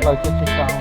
ផ្លូវចិត្តជិះកង់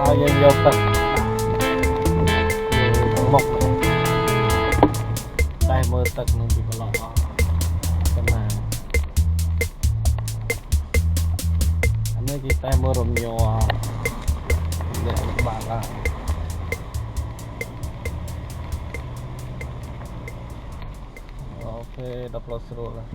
4យើងយកទឹកមុខតែមើលទឹកនឹងពីប្រឡងអស់កណ្ណាអានេះគេតែមើលរំញ័រលាក់បាក់ឡាអូខេដល់ផ្លូវស្រួលហើយ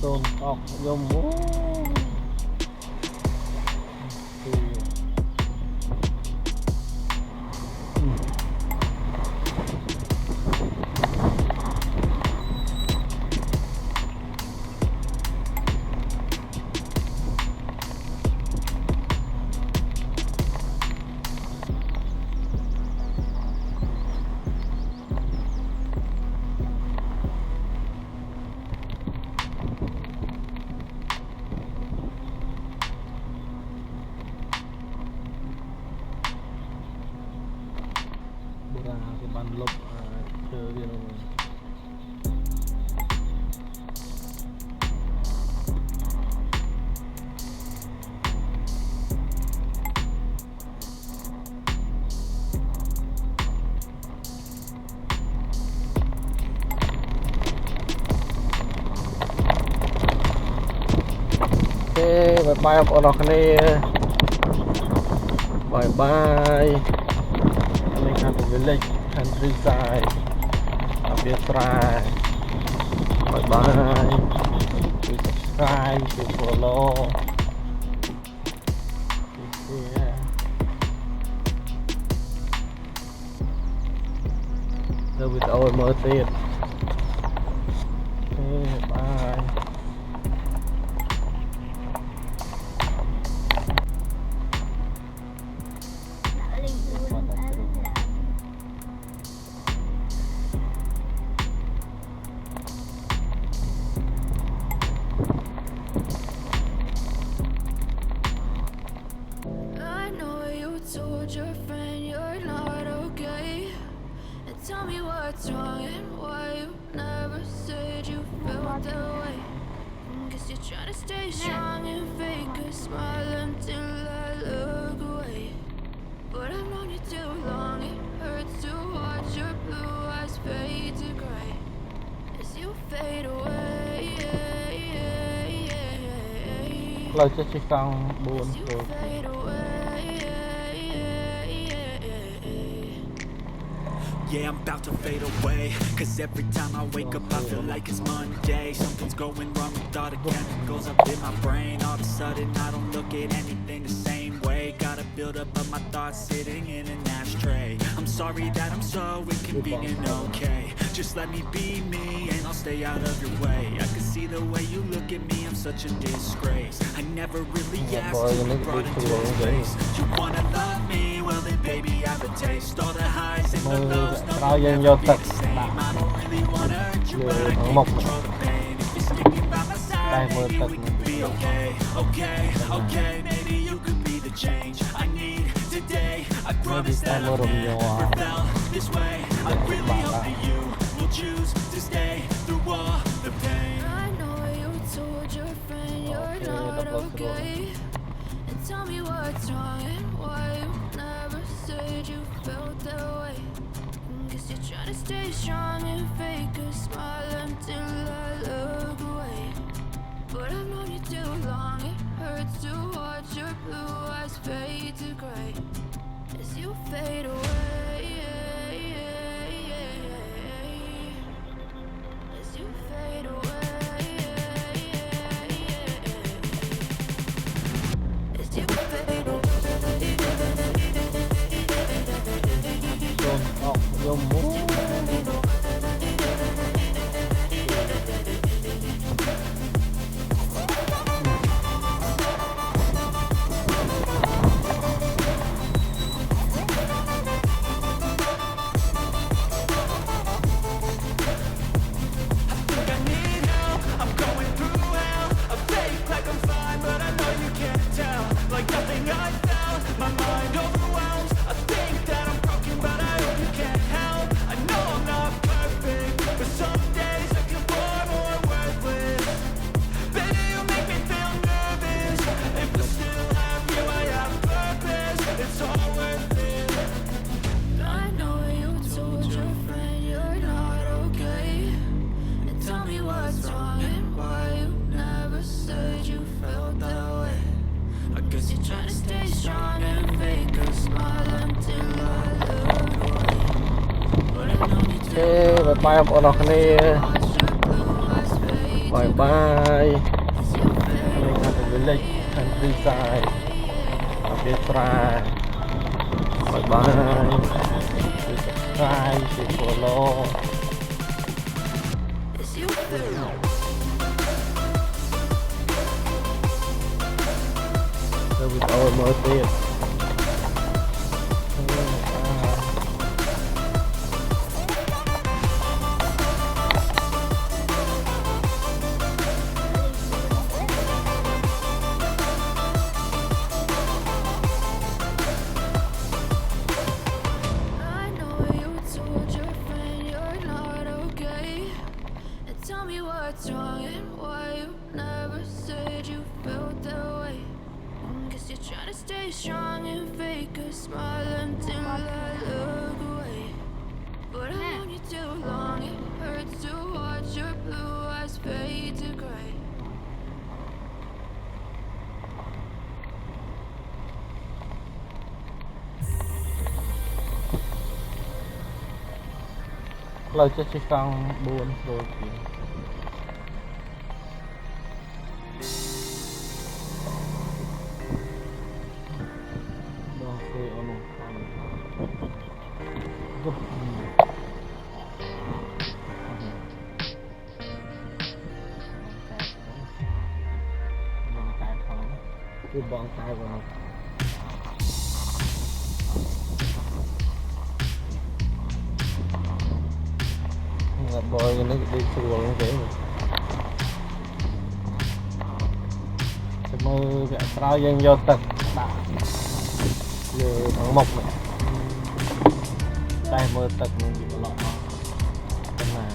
សូមអอกយំអូគេបានលុបឈើវានោះអូខេបាយបងប្អូនអរគ្នាបាយនេះខាងទៅ village countryside អបៀស្រែបាយ subscribe ជួយ follow ទៅវីដេអូមើលទៀតបាយ Told your friend you're not okay, and tell me what's wrong and why you never said you felt that way. Guess you're trying to stay strong and fake a smile until I look away. But I've known you too long, it hurts to watch your blue eyes fade to gray as you fade away. ផ្លូវចិត្តជិះកង់4 Yeah, I'm about to fade away, cause every time I wake up I feel like it's Monday. Something's going wrong with all the chemicals up in my brain. All of a sudden I don't look at anything the same way. Gotta build up of my thoughts sitting in an ashtray. I'm sorry that I'm so inconvenient, okay. Just let me be me and I'll stay out of your way. I can see the way you look at me, I'm such a disgrace. I never really asked to be brought into this place. You wanna love me? Well then baby I have a taste. All the highs and the lows, no you'll never be the same. I don't really wanna hurt you, but I can't control the pain. If you're sticking by my side, maybe we can be okay. Okay, maybe you could be the change I need today. I promise that I've never felt this way. I really hope that you will choose to stay through all the pain. I know you told your friend you're not okay, and tell me what's wrong and why you never said you felt that way. to stay strong and fake a smile until I look away. But I've known you too long, it hurts to watch your blue eyes fade to gray as you fade away. As you fade away. As you fade away. Vô muốn bye bye bọn nó này bye bye này là cái village countryside ở phía trái bye bye subscribe follow rồi mình ơi mới tiền Tell me what's wrong and why you never said you felt that way. Guess you're trying to stay strong and fake a smile until I look away. But I've known you too long, it hurts to watch your blue eyes fade to gray. lời cho chị con buồn rồi thì đó thì ông giúp cái bọn tay của nó bơi nó đi xuồng thế mơ vẽ trao dân vô tật đã vừa thằng mộc này tay mơ tật mình bị lọ cái này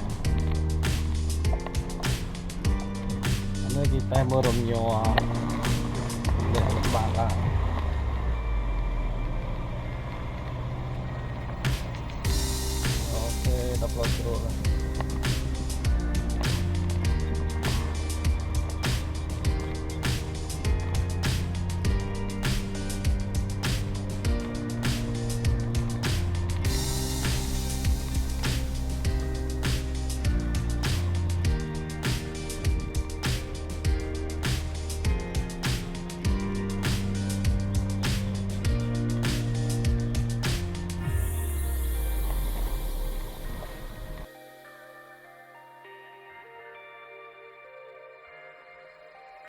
nó đi tay mơ rồng nhỏ để bạn là ok đập vào rồi